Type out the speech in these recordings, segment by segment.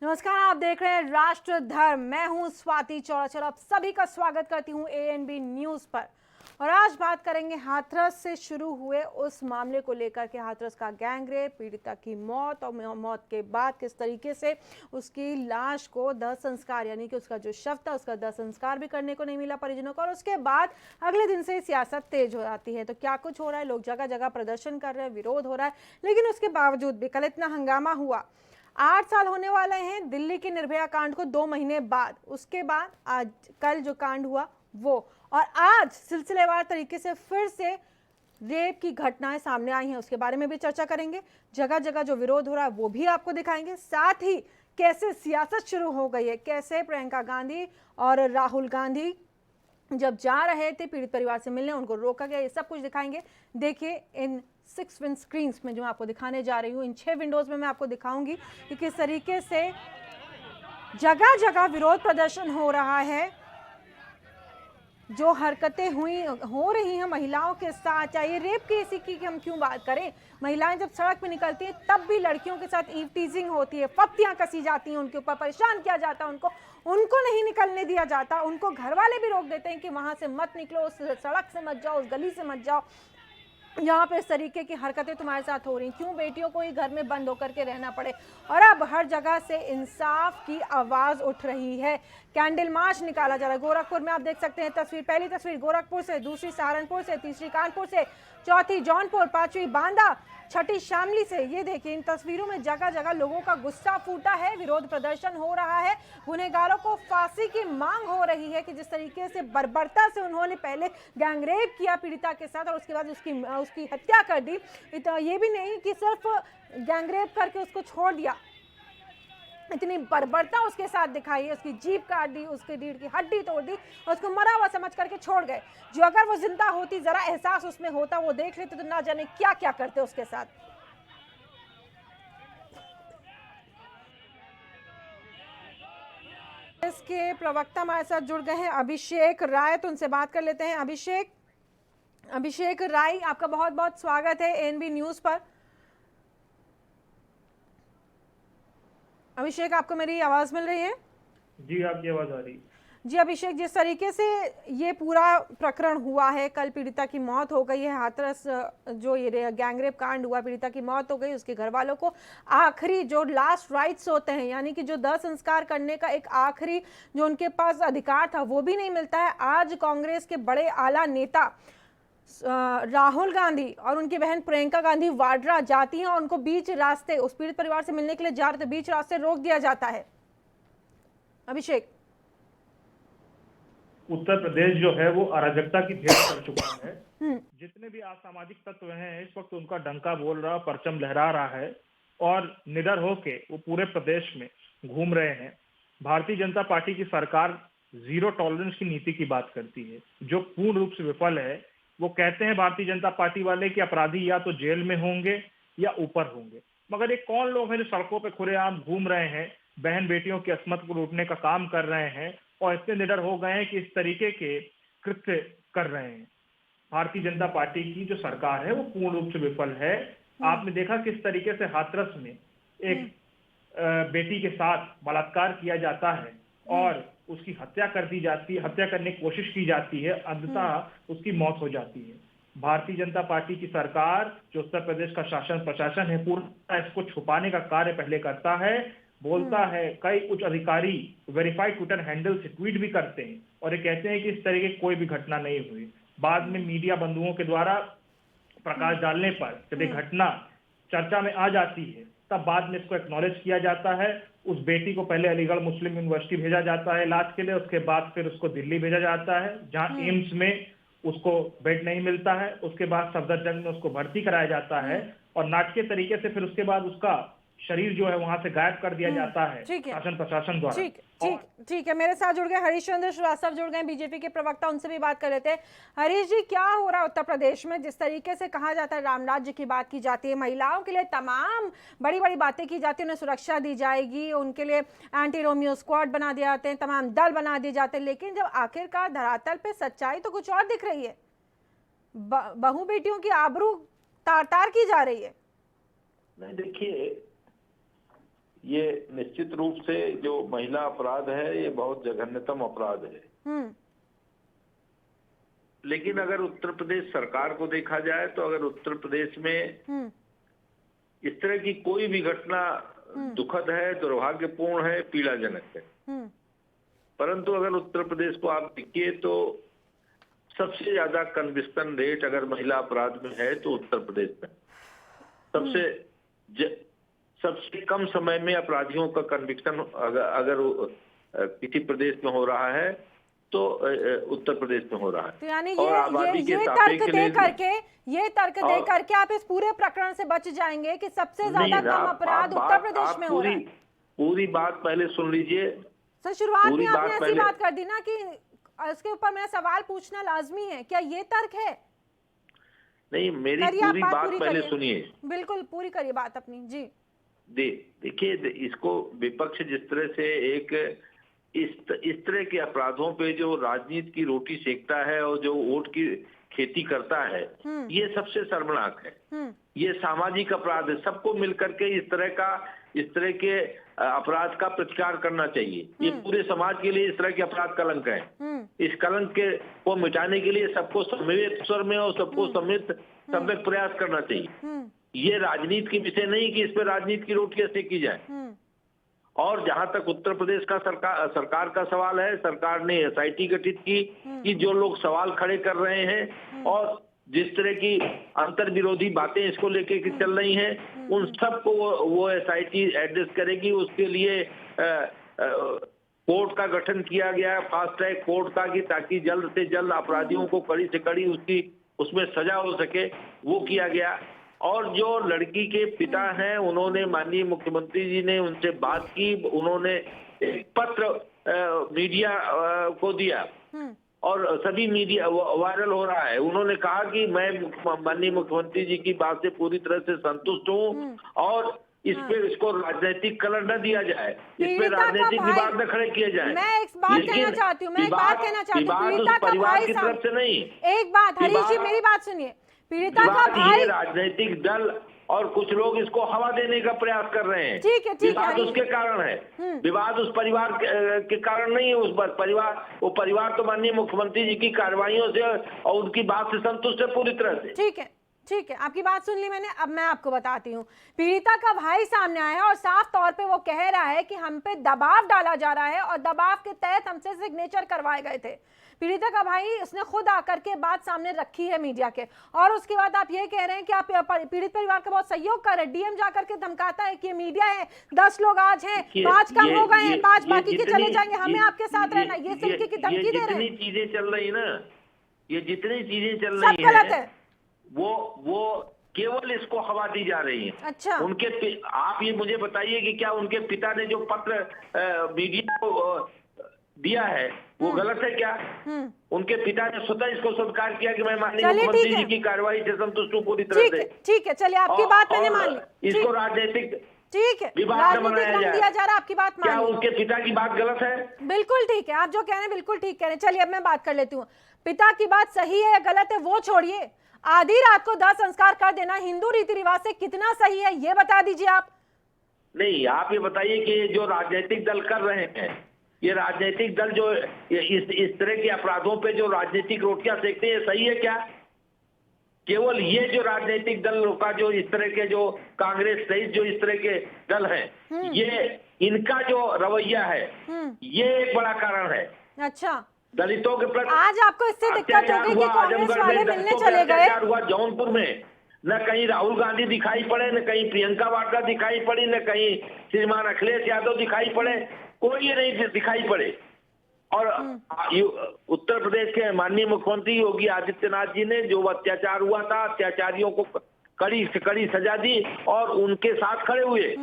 नमस्कार, आप देख रहे हैं राष्ट्र धर्म। मैं हूं स्वाति चौराचर। आप सभी का स्वागत करती हूं एएनबी न्यूज पर। और आज बात करेंगे हाथरस से शुरू हुए उस मामले को लेकर के। हाथरस का गैंगरेप, पीड़िता की मौत और मौत के बाद किस तरीके से उसकी लाश को दाह संस्कार, यानी कि उसका जो शव था उसका दाह संस्कार भी करने को नहीं मिला परिजनों को। और उसके बाद अगले दिन से सियासत तेज हो जाती है। तो क्या कुछ हो रहा है, लोग जगह जगह प्रदर्शन कर रहे हैं, विरोध हो रहा है, लेकिन उसके बावजूद भी कल इतना हंगामा हुआ। 8 साल होने वाले हैं दिल्ली के निर्भया कांड को 2 महीने बाद। उसके बाद आज कल जो कांड हुआ वो, और आज सिलसिलेवार तरीके से फिर से रेप की घटनाएं सामने आई हैं, उसके बारे में भी चर्चा करेंगे। जगह जगह जो विरोध हो रहा है वो भी आपको दिखाएंगे। साथ ही कैसे सियासत शुरू हो गई है, कैसे प्रियंका गांधी और राहुल गांधी जब जा रहे थे पीड़ित परिवार से मिलने उनको रोका गया, ये सब कुछ दिखाएंगे। देखिए इन 6 विंड स्क्रीन्स में जो मैं आपको दिखाने जा रही हूँ, इन 6 विंडोज में मैं आपको दिखाऊंगी कि किस तरीके से जगह जगह विरोध प्रदर्शन हो रहा है। जो हरकतें हो रही हैं महिलाओं के साथ, चाहे रेप केस की हम क्यों बात करें, महिलाएं जब सड़क पे निकलती हैं तब भी लड़कियों के साथ ईव टीजिंग होती है, फप्तियां कसी जाती हैं, उनके ऊपर परेशान किया जाता है, उनको नहीं निकलने दिया जाता। उनको घर वाले भी रोक देते हैं कि वहां से मत निकलो, उस सड़क से मत जाओ, उस गली से मत जाओ, यहाँ पे इस तरीके की हरकतें तुम्हारे साथ हो रही। क्यों बेटियों को ही घर में बंद होकर के रहना पड़े। और अब हर जगह से इंसाफ की आवाज उठ रही है। कैंडल मार्च निकाला जा रहा है। गोरखपुर में आप देख सकते हैं तस्वीर, पहली तस्वीर गोरखपुर से, दूसरी सहारनपुर से, तीसरी कानपुर से, चौथी जौनपुर, पांचवी बांदा, छठी शामली से। ये देखिए इन तस्वीरों में जगह जगह लोगों का गुस्सा फूटा है, विरोध प्रदर्शन हो रहा है। गुनहगारों को फांसी की मांग हो रही है कि जिस तरीके से बर्बरता से उन्होंने पहले गैंगरेप किया पीड़िता के साथ और उसके बाद उसकी हत्या कर दी। ये भी नहीं कि सिर्फ गैंगरेप करके उसको छोड़ दिया, इतनी बर्बरता उसके साथ दिखाई है, उसकी जीभ काट दी, उसकी रीढ़ की हड्डी तोड़ दी और उसको मरा हुआ समझ करके छोड़ गए। जो अगर वो जिंदा होती, जरा एहसास उसमें होता, वो देख लेते तो ना जाने क्या क्या करते उसके साथ। इसके प्रवक्ता हमारे साथ जुड़ गए हैं अभिषेक राय, तो उनसे बात कर लेते हैं। अभिषेक राय, आपका बहुत बहुत स्वागत है एएनबी न्यूज पर। अभिषेक, आपको मेरी आवाज मिल रही है? जी, आपकी आवाज आ रही है। जी अभिषेक, जिस तरीके से ये पूरा प्रकरण हुआ है, कल पीड़िता की मौत हो गई है, हाथरस जो ये गैंगरेप कांड हुआ, पीड़िता की मौत हो गई, उसके घर वालों को आखिरी जो लास्ट राइट्स होते हैं, यानी कि जो दाह संस्कार करने का एक आखिरी जो उनके पास अधिकार था वो भी नहीं मिलता है। आज कांग्रेस के बड़े आला नेता राहुल गांधी और उनकी बहन प्रियंका गांधी वाड्रा जाती हैं और उनको बीच रास्ते उस पीड़ित परिवार से मिलने के लिए जा रहे थे, बीच रास्ते रोक दिया जाता है। अभिषेक, उत्तर प्रदेश जो है वो अराजकता की भेंट कर चुका है। जितने भी असामाजिक तत्व हैं इस वक्त उनका डंका बोल रहा, परचम लहरा रहा है और निडर होके वो पूरे प्रदेश में घूम रहे हैं। भारतीय जनता पार्टी की सरकार जीरो टॉलरेंस की नीति की बात करती है, जो पूर्ण रूप से विफल है। वो कहते हैं भारतीय जनता पार्टी वाले कि अपराधी या तो जेल में होंगे या ऊपर होंगे, मगर ये कौन लोग हैं जो सड़कों पर खुलेआम घूम रहे हैं, बहन बेटियों की अस्मत को लूटने का काम कर रहे हैं और इतने निडर हो गए हैं कि इस तरीके के कृत्य कर रहे हैं। भारतीय जनता पार्टी की जो सरकार है वो पूर्ण रूप से विफल है। आपने देखा किस तरीके से हाथरस में एक बेटी के साथ बलात्कार किया जाता है और उसकी हत्या कर दी जाती है, हत्या करने की कोशिश की जाती है, अंततः उसकी मौत हो जाती है। भारतीय जनता पार्टी की सरकार जो उत्तर प्रदेश का शासन प्रशासन है पूरा इसको छुपाने का कार्य पहले करता है। बोलता है, कई उच्च अधिकारी वेरीफाइड ट्विटर हैंडल से ट्वीट भी करते हैं और ये कहते हैं कि इस तरह की कोई भी घटना नहीं हुई। बाद में मीडिया बंधुओं के द्वारा प्रकाश डालने पर जब ये घटना चर्चा में आ जाती है तब बाद में इसको एक्नॉलेज किया जाता है। उस बेटी को पहले अलीगढ़ मुस्लिम यूनिवर्सिटी भेजा जाता है इलाज के लिए, उसके बाद फिर उसको दिल्ली भेजा जाता है जहां एम्स में उसको बेड नहीं मिलता है। उसके बाद सफदरजंग में उसको भर्ती कराया जाता है और नाटकीय तरीके से फिर उसके बाद उसका शरीर जो है वहां से गायब कर दिया जाता है शासन प्रशासन द्वारा। ठीक है। मेरे साथ जुड़ गए हरीश चंद्र श्रीवास्तव, जुड़ गए बीजेपी के प्रवक्ता, उनसे भी बात कर लेते हैं। हरीश जी, क्या हो रहा है उत्तर प्रदेश में? जिस तरीके से कहा जाता है राम राज्य की बात की जाती है, महिलाओं के लिए तमाम बड़ी बड़ी बातें की जाती है, उन्हें सुरक्षा दी जाएगी, उनके लिए एंटी रोमियो स्क्वाड बना दिए जाते हैं, तमाम दल बना दिए जाते हैं, लेकिन जब आखिरकार धरातल पे सच्चाई तो कुछ और दिख रही है। बहू बेटियों की आबरू तार तार की जा रही है। नहीं, देखिए ये निश्चित रूप से जो महिला अपराध है ये बहुत जघन्यतम अपराध है। लेकिन अगर उत्तर प्रदेश सरकार को देखा जाए तो अगर उत्तर प्रदेश में इस तरह की कोई भी घटना दुखद है, दुर्भाग्यपूर्ण है, पीड़ाजनक है, परंतु अगर उत्तर प्रदेश को आप देखिए तो सबसे ज्यादा कन्विक्शन रेट अगर महिला अपराध में है तो उत्तर प्रदेश में सबसे कम समय में अपराधियों का कन्विक्शन अगर किसी प्रदेश में हो रहा है तो उत्तर प्रदेश में हो रहा है। तो यानी ये तर्क दे करके आप इस पूरे प्रकरण से बच जाएंगे कि सबसे ज्यादा कम अपराध उत्तर प्रदेश में हो रहा है। पूरी बात पहले सुन लीजिए सर। शुरुआत में आपने ऐसी बात कर दी ना कि इसके ऊपर मेरा सवाल पूछना लाजमी है, क्या ये तर्क है? नहीं, मेरी पूरी बात पहले सुनिए। बिल्कुल पूरी करिए बात अपनी जी। देखिए इसको विपक्ष जिस तरह से एक इस तरह के अपराधों पे जो राजनीति की रोटी सेकता है और जो वोट की खेती करता है, ये सबसे शर्मनाक है। ये सामाजिक अपराध है। सबको मिलकर के इस तरह के अपराध का प्रतिकार करना चाहिए। ये पूरे समाज के लिए इस तरह के अपराध कलंक है। इस कलंक को मिटाने के लिए सबको सम्मिलित स्वर में और सबको सम्यक प्रयास करना चाहिए। ये राजनीति के विषय नहीं कि इस पे राजनीति की रोटियां सेकी जाए। और जहां तक उत्तर प्रदेश का सरकार का सवाल है, सरकार ने एसआईटी गठित की कि जो लोग सवाल खड़े कर रहे हैं और जिस तरह की अंतर विरोधी बातें इसको लेके की चल रही हैं, उन सबको वो एसआईटी एड्रेस करेगी। उसके लिए कोर्ट का गठन किया गया है, फास्ट ट्रैक कोर्ट का, कि ताकि जल्द से जल्द अपराधियों को कड़ी से कड़ी उसमें सजा हो सके, वो किया गया। और जो लड़की के पिता हैं, उन्होंने माननीय मुख्यमंत्री जी ने उनसे बात की, उन्होंने एक पत्र मीडिया को दिया और सभी मीडिया वायरल हो रहा है। उन्होंने कहा कि मैं माननीय मुख्यमंत्री जी की बात से पूरी तरह से संतुष्ट हूँ और इसको राजनीतिक कलर न दिया जाए, इस पे राजनीतिक विवाद न खड़े किए जाए। मैं एक बात कहना चाहती हूँ, उस परिवार की तरफ से नहीं। एक बात हरीश जी, मेरी बात सुनिए। पीड़िता का भाई, राजनीतिक दल और कुछ लोग इसको हवा देने का प्रयास कर रहे हैं। ठीक है, विवाद उसके कारण है। विवाद उस परिवार के कारण नहीं है। वो परिवार तो माननीय मुख्यमंत्री जी की कार्रवाइयों से और उनकी बात से संतुष्ट है पूरी तरह से। ठीक है, आपकी बात सुन ली मैंने। अब मैं आपको बताती हूँ। पीड़िता का भाई सामने आया है और साफ तौर पे वो कह रहा है कि हम पे दबाव डाला जा रहा है और दबाव के तहत हमसे सिग्नेचर करवाए गए थे। पीड़िता का भाई उसने खुद आकर के बात सामने रखी है मीडिया के, और उसके बाद आप ये कह रहे हैं कि आप पीड़ित परिवार का बहुत सहयोग कर रहे हैं। डीएम जाकर के धमकाता है कि मीडिया है, 10 लोग आज हैं, 5 कम हो गए हैं, 5 बाकी के चले जाएंगे, हमें आपके साथ रहना। ये सुन के धमकी दे रहे हैं। चीजें चल रही ना, ये जितनी चीजें चल सब रही गलत है। वो केवल इसको हवा दी जा रही है। अच्छा, आप ये मुझे बताइए कि क्या उनके पिता ने जो पत्र मीडिया को दिया है वो गलत है क्या? उनके पिता ने स्वतः इसको स्वीकार किया कि मैं माननीय मुख्यमंत्री जी की कार्रवाई से संतुष्ट हूँ पूरी तरह से। ठीक है, चलिए आपकी बात मैंने मान ली। इसको राजनीतिक विवाद बनाया दिया जा रहा, आपकी बात मान ली। क्या उनके पिता की बात गलत है? बिल्कुल ठीक है, आप जो कह रहे हैं बिल्कुल ठीक कह रहे हैं। चलिए अब मैं बात कर लेती हूँ। पिता की बात सही है या गलत है वो छोड़िए, आधी रात को दाह संस्कार कर देना हिंदू रीति रिवाज से कितना सही है ये बता दीजिए आप। नहीं, आप ये बताइए कि जो राजनीतिक दल कर रहे हैं, ये राजनीतिक दल जो इस तरह के अपराधों पे जो राजनीतिक रोटियां सेकते हैं, सही है क्या? केवल ये जो राजनीतिक दल का जो इस तरह के जो कांग्रेस सहित जो इस तरह के दल हैं, ये इनका जो रवैया है ये एक बड़ा कारण है। अच्छा, दलितों के प्रति आज आपको इससे दिक्कत होगी कि कांग्रेस वाले मिलने चले गए। हुआ जौनपुर में, न कहीं राहुल गांधी दिखाई पड़े, न कहीं प्रियंका वाड्रा दिखाई पड़ी, न कहीं श्रीमान अखिलेश यादव दिखाई पड़े, कोई नहीं दिखाई पड़े। और उत्तर प्रदेश के माननीय मुख्यमंत्री योगी आदित्यनाथ जी ने जो अत्याचार हुआ था, अत्याचारियों को कड़ी से कड़ी सजा दी और उनके साथ खड़े हुए।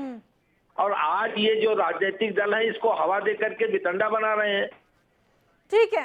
और आज ये जो राजनीतिक दल है इसको हवा दे करके वितंडा बना रहे हैं। ठीक है,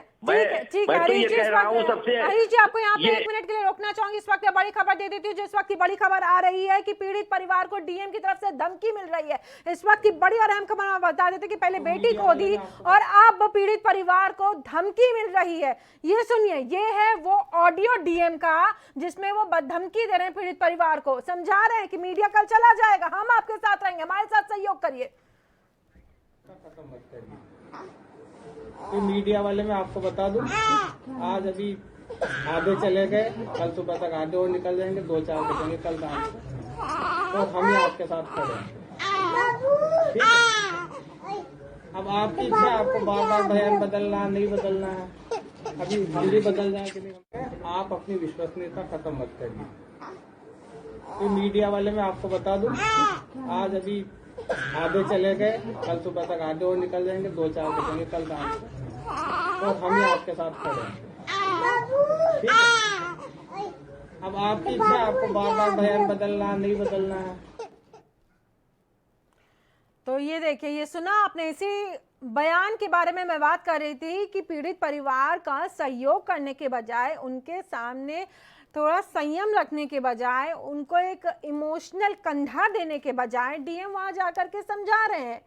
ठीक है। मैं तो ये कह रहा हूँ सबसे, हरीश जी आपको यहाँ पे 1 मिनट के लिए रोकना चाहूंगी। इस वक्त बड़ी खबर दे देती हूँ। जिस वक्त की बड़ी खबर आ रही है कि पीड़ित परिवार को डीएम की तरफ से धमकी मिल रही है। इस वक्त की बड़ी और अहम खबर बता देते कि पहले बेटी खो दी और अब पीड़ित परिवार को धमकी मिल रही है। ये सुनिए, ये है वो ऑडियो डीएम का जिसमें वो धमकी दे रहे हैं पीड़ित परिवार को, समझा रहे हैं कि मीडिया कल चला जाएगा, हम आपके साथ रहेंगे, हमारे साथ सहयोग करिए। तो मीडिया वाले मैं आपको बता दूं, आज अभी आधे चले गए, कल सुबह तक आधे और निकल जाएंगे, 2-4 बजेंगे कल शाम को, और हम ही आपके साथ खड़े हैं। अब आपकी इच्छा, आपको बार बार बयान बदलना नहीं बदलना है, अभी हम भी बदल जाए कि नहीं, आप अपनी विश्वसनीयता खत्म मत करिए। तो मीडिया वाले मैं आपको बता दूं, आज अभी आधे चले गए, कल सुबह तक आधे और निकल जाएंगे, 2-4 बजेंगे कल शाम को, और हम ही आपके साथ खड़े हैं। अब आपकी इच्छा, आपको बार बार बयान बदलना नहीं बदलना है। तो ये देखिए, ये सुना आपने, इसी बयान के बारे में मैं बात कर रही थी कि पीड़ित परिवार का सहयोग करने के बजाय, उनके सामने थोड़ा संयम रखने के बजाय, उनको एक इमोशनल कंधा देने के बजाय डीएम वहां जाकर के समझा रहे हैं,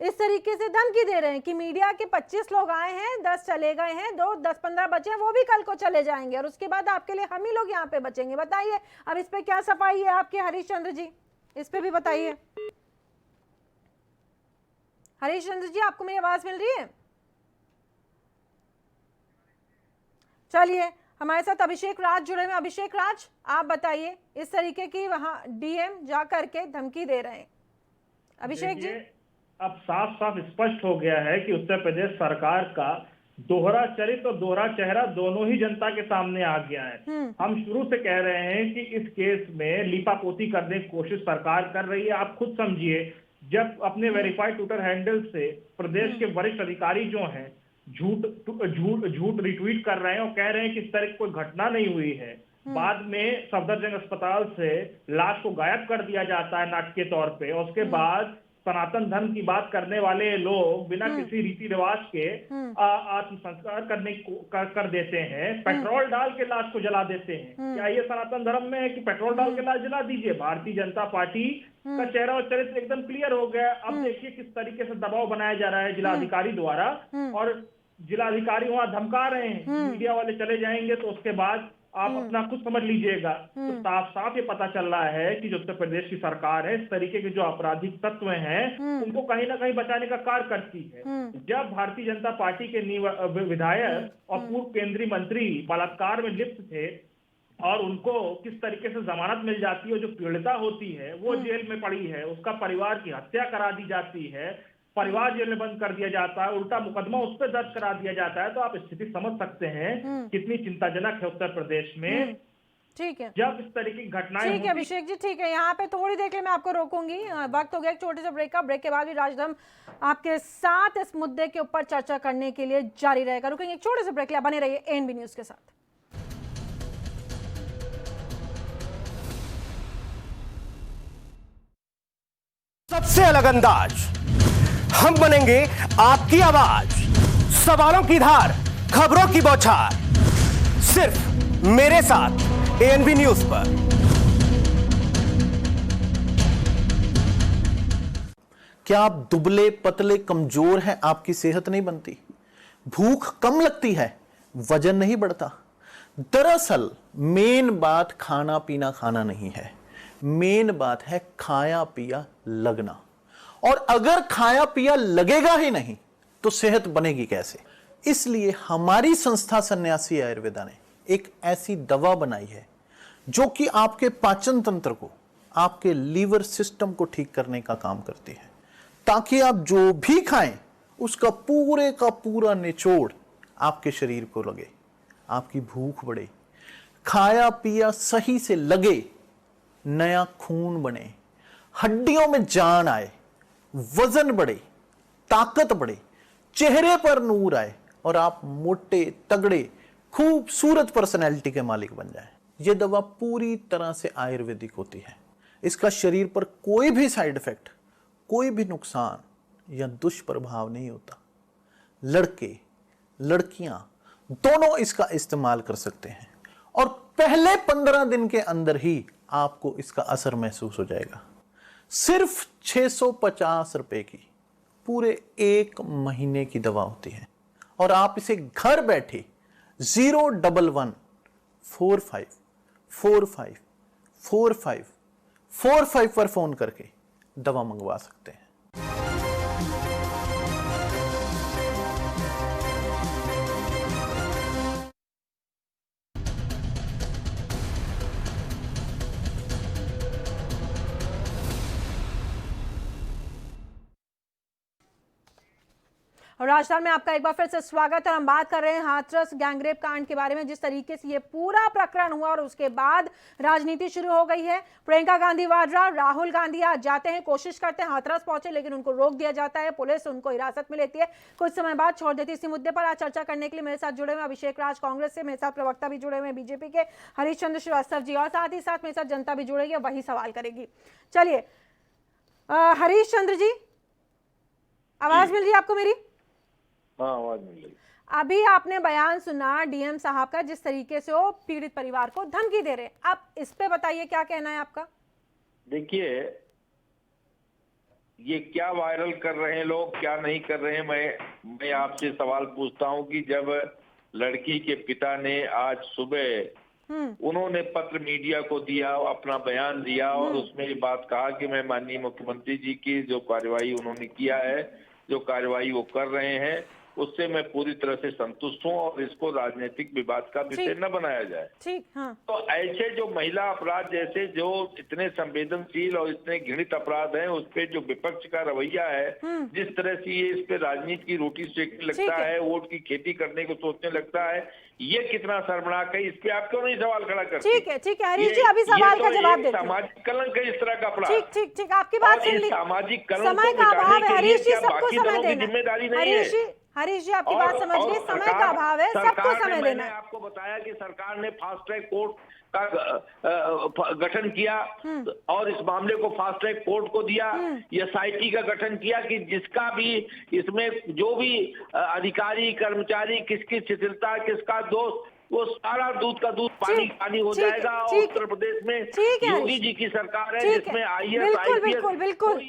इस तरीके से धमकी दे रहे हैं कि मीडिया के 25 लोग आए हैं, 10 चले गए हैं, 10-15 बचे हैं, वो भी कल को चले जाएंगे और उसके बाद आपके लिए हम ही लोग यहाँ पे बचेंगे। बताइए अब इस पे क्या सफाई है आपके हरीश चंद्र जी, इस पे भी बताइए। हरीश चंद्र जी, आपको मेरी आवाज मिल रही है? चलिए, हमारे साथ अभिषेक राज जुड़े हैं। अभिषेक राज, आप बताइए, इस तरीके की वहां डीएम जा करके धमकी दे रहे हैं। अभिषेक जी, अब साफ साफ स्पष्ट हो गया है कि उत्तर प्रदेश सरकार का दोहरा चरित्र और दोहरा चेहरा दोनों ही जनता के सामने आ गया है। हम शुरू से कह रहे हैं कि इस केस में लीपापोती करने की कोशिश सरकार कर रही है। आप खुद समझिए, जब अपने वेरीफाइड ट्विटर हैंडल से प्रदेश के वरिष्ठ अधिकारी जो हैं झूठ रिट्वीट कर रहे हैं और कह रहे हैं कि इस तरह की कोई घटना नहीं हुई है, बाद में सफदरजंग अस्पताल से लाश को गायब कर दिया जाता है नाटकीय तौर पे, और उसके बाद सनातन धर्म की बात करने वाले लोग बिना किसी रीति रिवाज के आत्मसंस्कार करने कर देते हैं, पेट्रोल डाल के लाश को जला देते हैं। क्या ये सनातन धर्म में है कि पेट्रोल डाल के लाश जला दीजिए? भारतीय जनता पार्टी का चेहरा और चरित्र एकदम क्लियर हो गया। अब देखिए किस तरीके से दबाव बनाया जा रहा है जिलाधिकारी द्वारा, और जिलाधिकारी वहां धमका रहे हैं मीडिया वाले चले जाएंगे तो उसके बाद आप अपना खुद समझ लीजिएगा। तो साफ साफ ये पता चल रहा है कि जो उत्तर प्रदेश की सरकार है, इस तरीके के जो आपराधिक तत्व हैं उनको कहीं ना कहीं बचाने का कार्य करती है। जब भारतीय जनता पार्टी के विधायक और पूर्व केंद्रीय मंत्री बलात्कार में लिप्त थे और उनको किस तरीके से जमानत मिल जाती है, जो पीड़िता होती है वो जेल में पड़ी है, उसका परिवार की हत्या करा दी जाती है, परिवार जेल में बंद कर दिया जाता है, उल्टा मुकदमा उस पर दर्ज करा दिया जाता है, तो आप स्थिति समझ सकते हैं कितनी चिंताजनक है उत्तर प्रदेश में। ठीक है, जब इस तरह की घटनाएं ठीक है अभिषेक जी, ठीक है, यहाँ पे थोड़ी देर के लिए मैं आपको रोकूंगी, वक्त हो गया एक छोटे से ब्रेक का। ब्रेक के बाद भी राजधर्म आपके साथ इस मुद्दे के ऊपर चर्चा करने के लिए जारी रहेगा। रुकेंगे एक छोटे से ब्रेक के लिए, बने रहिए एएनबी न्यूज के साथ। सबसे अलग अंदाज, हम बनेंगे आपकी आवाज, सवालों की धार, खबरों की बौछार, सिर्फ मेरे साथ एएनबी न्यूज पर। क्या आप दुबले पतले कमजोर हैं? आपकी सेहत नहीं बनती, भूख कम लगती है, वजन नहीं बढ़ता? दरअसल मेन बात खाना पीना खाना नहीं है, मेन बात है खाया पिया लगना। और अगर खाया पिया लगेगा ही नहीं तो सेहत बनेगी कैसे? इसलिए हमारी संस्था सन्यासी आयुर्वेदा ने एक ऐसी दवा बनाई है जो कि आपके पाचन तंत्र को, आपके लीवर सिस्टम को ठीक करने का काम करती है, ताकि आप जो भी खाएं उसका पूरे का पूरा निचोड़ आपके शरीर को लगे, आपकी भूख बढ़े, खाया पिया सही से लगे, नया खून बने, हड्डियों में जान आए, वजन बढ़े, ताकत बढ़े, चेहरे पर नूर आए और आप मोटे तगड़े खूबसूरत पर्सनैलिटी के मालिक बन जाएं। यह दवा पूरी तरह से आयुर्वेदिक होती है। इसका शरीर पर कोई भी साइड इफेक्ट, कोई भी नुकसान या दुष्प्रभाव नहीं होता। लड़के लड़कियां दोनों इसका इस्तेमाल कर सकते हैं और पहले 15 दिन के अंदर ही आपको इसका असर महसूस हो जाएगा। सिर्फ 650 रुपए की पूरे 1 महीने की दवा होती है और आप इसे घर बैठे 01145454545 पर फोन करके दवा मंगवा सकते हैं। और राजस्थान में आपका एक बार फिर से स्वागत है। हम बात कर रहे हैं हाथरस गैंगरेप कांड के बारे में, जिस तरीके से ये पूरा प्रकरण हुआ और उसके बाद राजनीति शुरू हो गई है। प्रियंका गांधी वाड्रा, राहुल गांधी आज जाते हैं, कोशिश करते हैं हाथरस पहुंचे, लेकिन उनको रोक दिया जाता है, पुलिस उनको हिरासत में लेती है, कुछ समय बाद छोड़ देती है। इसी मुद्दे पर आज चर्चा करने के लिए मेरे साथ जुड़े हुए अभिषेक राज कांग्रेस से, मेरे साथ प्रवक्ता भी जुड़े हुए हैं बीजेपी के हरीश चंद्र श्रीवास्तव जी, और साथ ही साथ मेरे साथ जनता भी जुड़ेगी, वही सवाल करेगी। चलिए हरीश चंद्र जी, आवाज मिल रही है आपको मेरी? हाँ, आवाज मिल रही। अभी आपने बयान सुना डीएम साहब का, जिस तरीके से वो पीड़ित परिवार को धमकी दे रहे हैं, आप इस पे बताइए क्या कहना है आपका? देखिए, ये क्या वायरल कर रहे हैं लोग, क्या नहीं कर रहे हैं, मैं आपसे सवाल पूछता हूं कि जब लड़की के पिता ने आज सुबह उन्होंने पत्र मीडिया को दिया, अपना बयान दिया और उसमें ये बात कहा कि मैं माननीय मुख्यमंत्री जी की जो कार्यवाही उन्होंने किया है, जो कार्यवाही वो कर रहे हैं, उससे मैं पूरी तरह से संतुष्ट हूं और इसको राजनीतिक विवाद का विषय न बनाया जाए। ठीक, हाँ। तो ऐसे जो महिला अपराध जैसे जो इतने संवेदनशील और इतने घृणित अपराध हैं, उस पे जो विपक्ष का रवैया है, जिस तरह से ये इस पे राजनीति की रोटी सेकने लगता है, वोट की खेती करने को सोचने लगता है, ये कितना शर्मनाक है। इस पे आप क्यों नहीं सवाल खड़ा करते? ठीक है हरीश जी, अभी सवाल का जवाब देते हैं। सामाजिक कलंक है इस तरह का अपराध। ठीक, आपकी बात सुन ली। सामाजिक कलंक समय का अभाव है हरीश जी, सबको समय देना। जिम्मेदारी नहीं है। हरीश जी आपकी बात समझ गए, समय का अभाव है, सबको समय देना। मैंने आपको बताया कि सरकार ने फास्ट ट्रैक कोर्ट का गठन किया और इस मामले को फास्ट ट्रैक कोर्ट को दिया, एसआईटी का गठन किया कि जिसका भी इसमें जो भी अधिकारी कर्मचारी किसकी शिथिलता किसका दोष, वो सारा दूध का दूध पानी हो जाएगा। और उत्तर प्रदेश में योगी जी की सरकार है जिसमें IAS IPS। बिल्कुल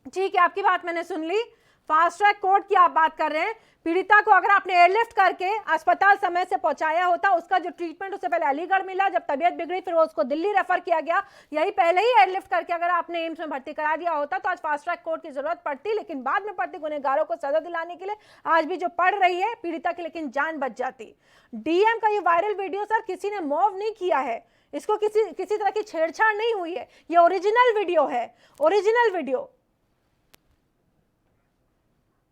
ठीक है, आपकी बात मैंने सुन ली। फास्ट ट्रैक कोर्ट की आप बात कर रहे हैं, पीड़िता को अगर आपने एयरलिफ्ट करके अस्पताल समय से पहुंचाया होता, उसका जो ट्रीटमेंट उससे पहले अलीगढ़ मिला, जब तबीयत बिगड़ी फिर उसको दिल्ली रेफर किया गया, यही पहले ही एयरलिफ्ट करके अगर आपने एम्स में भर्ती करा दिया होता तो आज फास्ट ट्रैक कोर्ट की जरूरत पड़ती, लेकिन बाद में पड़ती गुनहगारों को सजा दिलाने के लिए आज भी जो पड़ रही है पीड़िता की, लेकिन जान बच जाती। डीएम का ये वायरल वीडियो सर किसी ने मॉव नहीं किया है, इसको किसी तरह की छेड़छाड़ नहीं हुई है, ये ओरिजिनल वीडियो है, ओरिजिनल वीडियो।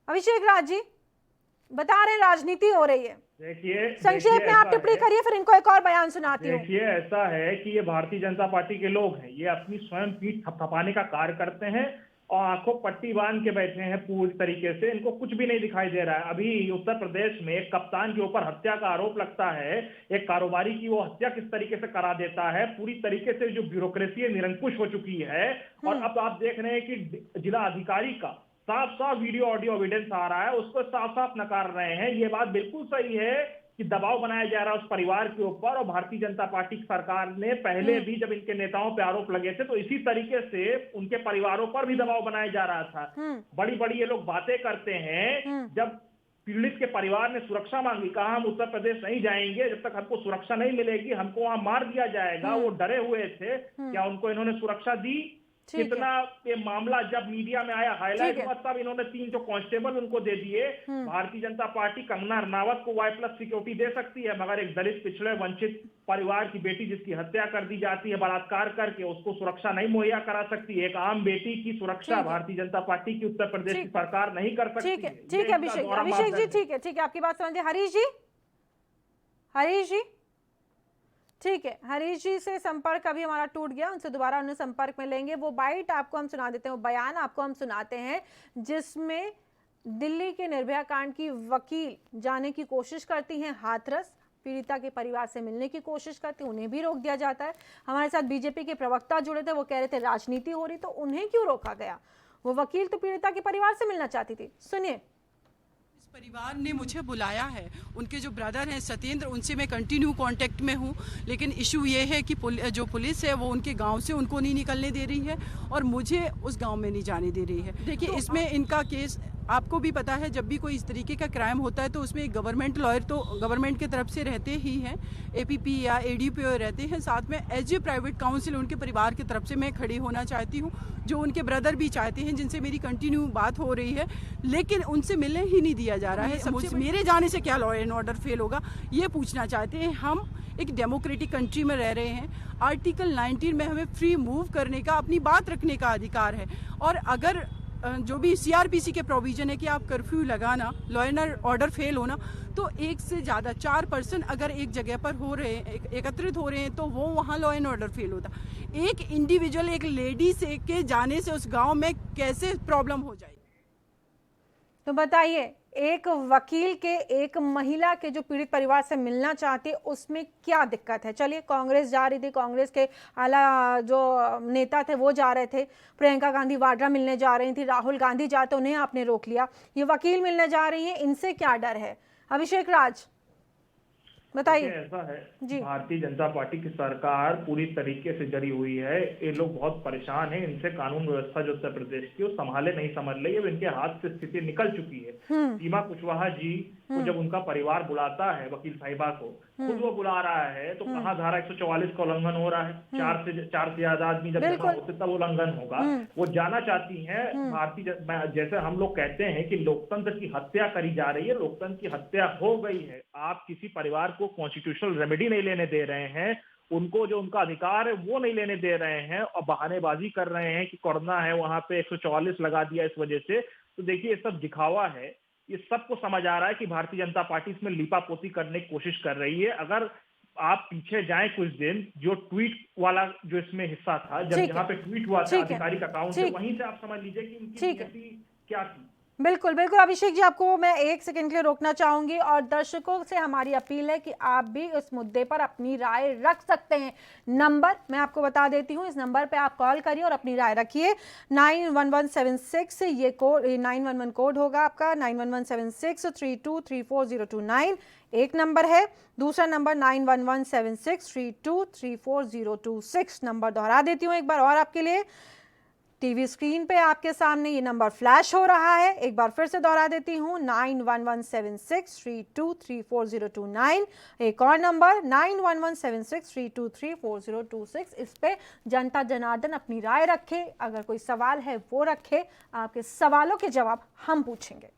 अभिषेक राज जी बता रहे राजनीति हो रही है, देखिए संक्षेप में आप टिप्पणी करिए, फिर इनको एक और बयान सुनाती हूँ। देखिए, ऐसा है कि ये भारतीय जनता पार्टी के लोग हैं, ये अपनी स्वयं पीठ थपथपाने का कार्य करते हैं और आंखों पट्टी बांध के बैठे हैं पूरी तरीके से, इनको कुछ भी नहीं दिखाई दे रहा है। अभी उत्तर प्रदेश में एक कप्तान के ऊपर हत्या का आरोप लगता है, एक कारोबारी की वो हत्या किस तरीके से करा देता है, पूरी तरीके से जो ब्यूरोक्रेसी निरंकुश हो चुकी है। और अब आप देख रहे हैं कि जिला अधिकारी का साफ साफ वीडियो ऑडियो एविडेंस आ रहा है, उसको साफ साफ नकार रहे हैं। ये बात बिल्कुल सही है कि दबाव बनाया जा रहा है उस परिवार के ऊपर, और भारतीय जनता पार्टी की सरकार ने पहले भी जब इनके नेताओं पे आरोप लगे थे तो इसी तरीके से उनके परिवारों पर भी दबाव बनाया जा रहा था। बड़ी बड़ी ये लोग बातें करते हैं, जब पीड़ित के परिवार ने सुरक्षा मांगी, कहा हम उत्तर प्रदेश नहीं जाएंगे जब तक हमको सुरक्षा नहीं मिलेगी, हमको वहां मार दिया जाएगा, वो डरे हुए थे। क्या उनको इन्होंने सुरक्षा दी? कितना ये मामला जब मीडिया में आया हाईलाइट हुआ, तब इन्होंने 3 जो कांस्टेबल उनको दे दिए। भारतीय जनता पार्टी कंगना रनावत को Y+ सिक्योरिटी दे सकती है, मगर एक दलित पिछड़े वंचित परिवार की बेटी जिसकी हत्या कर दी जाती है बलात्कार करके, उसको सुरक्षा नहीं मुहैया करा सकती। एक आम बेटी की सुरक्षा भारतीय जनता पार्टी की उत्तर प्रदेश की सरकार नहीं कर सकती। ठीक है अभिषेक जी, ठीक है आपकी बात समझिए। हरीश जी ठीक है, हरीश जी से संपर्क अभी हमारा टूट गया, उनसे दोबारा उन्हें संपर्क में लेंगे। वो बाइट आपको हम सुना देते हैं, वो बयान आपको हम सुनाते हैं जिसमें दिल्ली के निर्भया कांड की वकील जाने की कोशिश करती हैं हाथरस, पीड़िता के परिवार से मिलने की कोशिश करती, उन्हें भी रोक दिया जाता है। हमारे साथ बीजेपी के प्रवक्ता जुड़े थे, वो कह रहे थे राजनीति हो रही, तो उन्हें क्यों रोका गया? वो वकील तो पीड़िता के परिवार से मिलना चाहती थी, सुनिए। इस परिवार ने मुझे बुलाया है, उनके जो ब्रदर हैं सत्येंद्र, उनसे मैं कंटिन्यू कांटेक्ट में हूँ, लेकिन इशू ये है कि जो पुलिस है वो उनके गांव से उनको नहीं निकलने दे रही है और मुझे उस गांव में नहीं जाने दे रही है। देखिए इसमें इनका केस आपको भी पता है, जब भी कोई इस तरीके का क्राइम होता है तो उसमें एक गवर्नमेंट लॉयर तो गवर्नमेंट की तरफ से रहते ही हैं, एपीपी या एडीपी रहते हैं, साथ में एज ए प्राइवेट काउंसिल उनके परिवार की तरफ से मैं खड़ी होना चाहती हूँ, जो उनके ब्रदर भी चाहते हैं, जिनसे मेरी कंटिन्यू बात हो रही है, लेकिन उनसे मिलने ही नहीं दिया जा रहा है। मेरे जाने से क्या लॉ एंड ऑर्डर फेल होगा, ये पूछना चाहते हैं। हम एक डेमोक्रेटिक कंट्री में रह रहे हैं, आर्टिकल 19 में हमें फ्री मूव करने का, अपनी बात रखने का अधिकार है, और अगर जो भी सीआरपीसी के प्रोविजन है कि आप कर्फ्यू लगाना, लॉ एंड ऑर्डर फेल होना, तो एक से ज़्यादा 4 पर्सन अगर एक जगह पर हो रहे हैं, एकत्रित हो रहे हैं, तो वो वहाँ लॉ एंड ऑर्डर फेल होता। एक इंडिविजुअल, एक लेडी से के जाने से उस गांव में कैसे प्रॉब्लम हो जाएगी? तो बताइए, एक वकील के एक महिला के जो पीड़ित परिवार से मिलना चाहती है, उसमें क्या दिक्कत है? चलिए, कांग्रेस जा रही थी, कांग्रेस के आला जो नेता थे वो जा रहे थे, प्रियंका गांधी वाड्रा मिलने जा रही थी, राहुल गांधी जाते, उन्हें आपने रोक लिया। ये वकील मिलने जा रही है, इनसे क्या डर है? अभिषेक राज बताइए। ऐसा है जी, भारतीय जनता पार्टी की सरकार पूरी तरीके से जरी हुई है, ये लोग बहुत परेशान हैं, इनसे कानून व्यवस्था जो उत्तर प्रदेश की वो संभाले नहीं समझ रही है, इनके हाथ से स्थिति निकल चुकी है। सीमा कुशवाहा जी को जब उनका परिवार बुलाता है, वकील साहिबा को खुद वो बुला रहा है, तो कहाँ धारा 144 का उल्लंघन हो रहा है? 4 से ज्यादा आदमी जब जमा होते तब उल्लंघन होगा। वो जाना चाहती है भारतीय, जैसे हम लोग कहते हैं कि लोकतंत्र की हत्या करी जा रही है, लोकतंत्र की हत्या हो गई है। आप किसी परिवार को कॉन्स्टिट्यूशनल रेमेडी नहीं लेने दे रहे हैं, उनको जो उनका अधिकार है वो नहीं लेने दे रहे हैं, और बहानेबाजी कर रहे हैं कि कोरोना है, वहां पे 144 लगा दिया इस वजह से। तो देखिए, ये सब दिखावा है, ये सबको समझ आ रहा है कि भारतीय जनता पार्टी इसमें लीपापोती करने की कोशिश कर रही है। अगर आप पीछे जाएं कुछ दिन, जो ट्वीट वाला जो इसमें हिस्सा था, जब यहाँ पे ट्वीट हुआ था आधिकारिक अकाउंट से, वहीं से आप समझ लीजिए कि उनकी नीति क्या थी। बिल्कुल बिल्कुल। अभिषेक जी, आपको मैं 1 सेकंड के लिए रोकना चाहूंगी, और दर्शकों से हमारी अपील है कि आप भी इस मुद्दे पर अपनी राय रख सकते हैं। नंबर मैं आपको बता देती हूं, इस नंबर पे आप कॉल करिए और अपनी राय रखिए। 91176 ये कोड, 911 कोड होगा आपका, 9117632340229 एक नंबर है। दूसरा नंबर 9117632340226 नंबर दोहरा देती हूँ एक बार और आपके लिए। टीवी स्क्रीन पे आपके सामने ये नंबर फ्लैश हो रहा है, एक बार फिर से दोहरा देती हूँ, 9117632340229। एक और नंबर 9117632340226। इस पे जनता जनार्दन अपनी राय रखे, अगर कोई सवाल है वो रखे, आपके सवालों के जवाब हम पूछेंगे।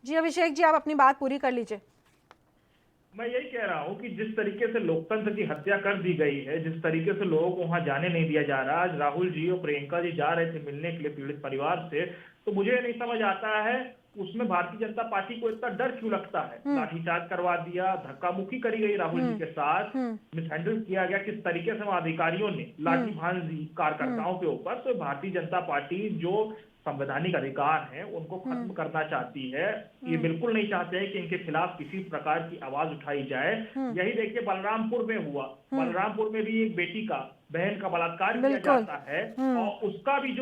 जी अभिषेक जी, आप अपनी बात पूरी कर लीजिए। मैं यही कह रहा हूं कि जिस तरीके से लोकतंत्र की हत्या कर दी गई है, जिस तरीके से लोगों को वहां जाने नहीं दिया जा रहा, आज राहुल जी और प्रियंका जी जा रहे थे मिलने के लिए पीड़ित परिवार से, तो मुझे नहीं समझ आता है उसमें भारतीय जनता पार्टी को इतना डर क्यों लगता है। लाठीचार्ज करवा दिया, धक्का मुक्की करी गई राहुल जी के साथ, मिसहैंडल किया गया, किस तरीके से अधिकारियों ने लाठी भांज दी कार्यकर्ताओं के ऊपर। तो भारतीय जनता पार्टी जो संवैधानिक अधिकार हैं उनको खत्म करना चाहती है। ये बिल्कुल नहीं चाहते हैं कि इनके खिलाफ किसी प्रकार की आवाज उठाई जाए। यही देखिए बलरामपुर में हुआ, बलरामपुर में भी एक बेटी का, बहन का बलात्कार किया जाता है, और उसका भी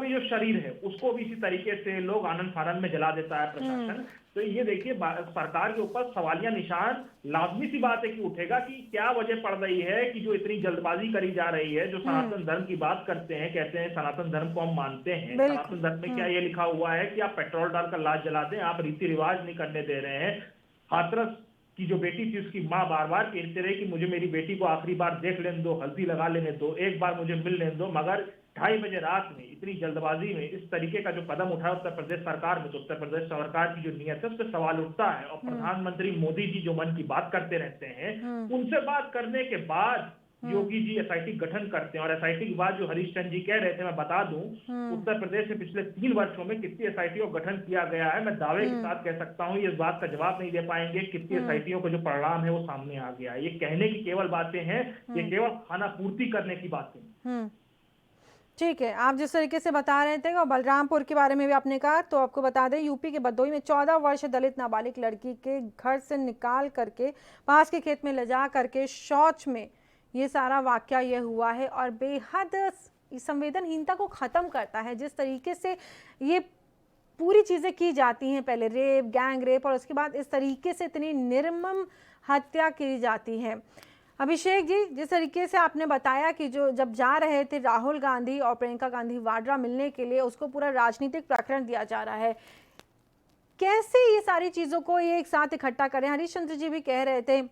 जो शरीर है उसको भी इसी तरीके से लोग आनंद फानंद में जला देता है प्रशासन। तो ये देखिए सरकार के ऊपर सवालिया निशान लाजमी सी बात है कि उठेगा कि क्या वजह पड़ रही है कि जो इतनी जल्दबाजी करी जा रही है। जो सनातन धर्म की बात करते हैं, कहते हैं सनातन धर्म को हम मानते हैं, सनातन धर्म में क्या ये लिखा हुआ है कि आप पेट्रोल डालकर लाश जला दें, आप रीति रिवाज नहीं करने दे रहे हैं। हाथरस की जो बेटी थी उसकी माँ बार बार कहते रहे कि मुझे मेरी बेटी को आखिरी बार देख लेने दो, हल्दी लगा लेने दो, एक बार मुझे मिल लेने दो, मगर 2:30 बजे रात में इतनी जल्दबाजी में इस तरीके का जो कदम उठाया उत्तर प्रदेश सरकार में, तो उत्तर प्रदेश सरकार की जो नीयत है उस पर सवाल उठता है। और प्रधानमंत्री मोदी जी जो मन की बात करते रहते हैं, उनसे बात करने के बाद योगी जी एसआईटी गठन करते हैं, और एसआईटी के बाद जो हरीश चंद्र जी कह रहे थे, मैं बता दूं उत्तर प्रदेश में पिछले 3 वर्षों में कितनी एसआईटीओ का गठन किया गया है, मैं दावे के साथ कह सकता हूं, इस बात का जवाब नहीं दे पाएंगे कितनी एसआईटीओ का जो परिणाम है वो सामने आ गया है। ये कहने की केवल बातें हैं, ये केवल खाना पूर्ति करने की बातें। ठीक है, आप जिस तरीके से बता रहे थे और बलरामपुर के बारे में भी आपने कहा, तो आपको बता दें यूपी के बदोई में 14 वर्ष दलित नाबालिग लड़की के घर से निकाल करके पास के खेत में ले जा करके शौच में ये सारा वाकया ये हुआ है, और बेहद संवेदनहीनता को ख़त्म करता है जिस तरीके से ये पूरी चीज़ें की जाती हैं, पहले रेप, गैंग रेप, और उसके बाद इस तरीके से इतनी निर्मम हत्या की जाती है। अभिषेक जी, जिस तरीके से आपने बताया कि जो जब जा रहे थे राहुल गांधी और प्रियंका गांधी वाड्रा मिलने के लिए, उसको पूरा राजनीतिक प्रकरण दिया जा रहा है, कैसे ये सारी चीज़ों को ये एक साथ इकट्ठा करें? हरीश चंद्र जी भी कह रहे थे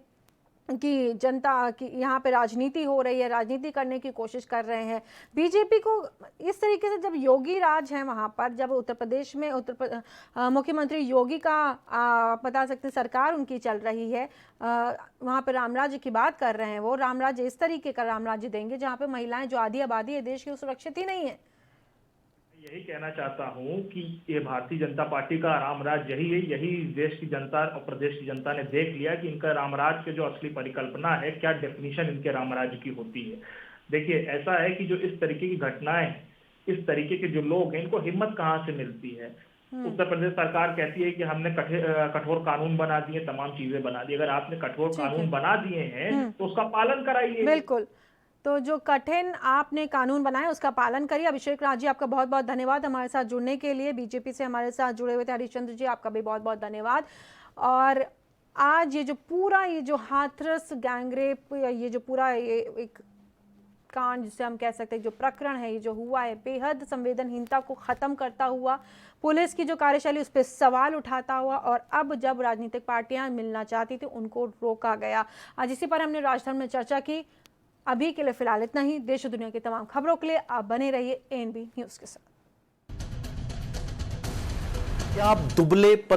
कि जनता की यहाँ पे राजनीति हो रही है, राजनीति करने की कोशिश कर रहे हैं। बीजेपी को इस तरीके से, जब योगी राज है वहाँ पर, जब उत्तर प्रदेश में मुख्यमंत्री योगी का बता सकते हैं सरकार उनकी चल रही है, वहाँ पे राम राज्य की बात कर रहे हैं, वो राम राज्य इस तरीके का राम राज्य देंगे जहाँ पे महिलाएं, जो आधी आबादी है देश की, सुरक्षित ही नहीं है। यही कहना चाहता हूं कि ये भारतीय जनता पार्टी का रामराज यही है। यही देश की जनता और प्रदेश की जनता ने देख लिया कि इनका रामराज के जो असली परिकल्पना है, क्या डेफिनेशन इनके रामराज की होती है। देखिए, ऐसा है कि जो इस तरीके की घटनाएं, इस तरीके के जो लोग हैं, इनको हिम्मत कहाँ से मिलती है। उत्तर प्रदेश सरकार कहती है कि हमने कठोर कानून बना दिए, तमाम चीजें बना दी। अगर आपने कठोर कानून बना दिए हैं तो उसका पालन कराइए। बिल्कुल, तो जो कठिन आपने कानून बनाए उसका पालन करिए। अभिषेक राज जी, आपका बहुत बहुत धन्यवाद हमारे साथ जुड़ने के लिए। बीजेपी से हमारे साथ जुड़े हुए थे हरीश चंद्र जी, आपका भी बहुत बहुत धन्यवाद। और आज ये जो पूरा ये जो हाथरस गैंगरेप, ये जो पूरा ये एक कांड जिसे हम कह सकते हैं, जो प्रकरण है, ये जो हुआ है, बेहद संवेदनहीनता को ख़त्म करता हुआ, पुलिस की जो कार्यशैली उस पर सवाल उठाता हुआ, और अब जब राजनीतिक पार्टियां मिलना चाहती थी उनको रोका गया। आज इसी पर हमने राजधानी में चर्चा की। अभी के लिए फिलहाल इतना ही। देश और दुनिया की तमाम खबरों के लिए आप बने रहिए ANB न्यूज़ के साथ। क्या आप दुबले पतले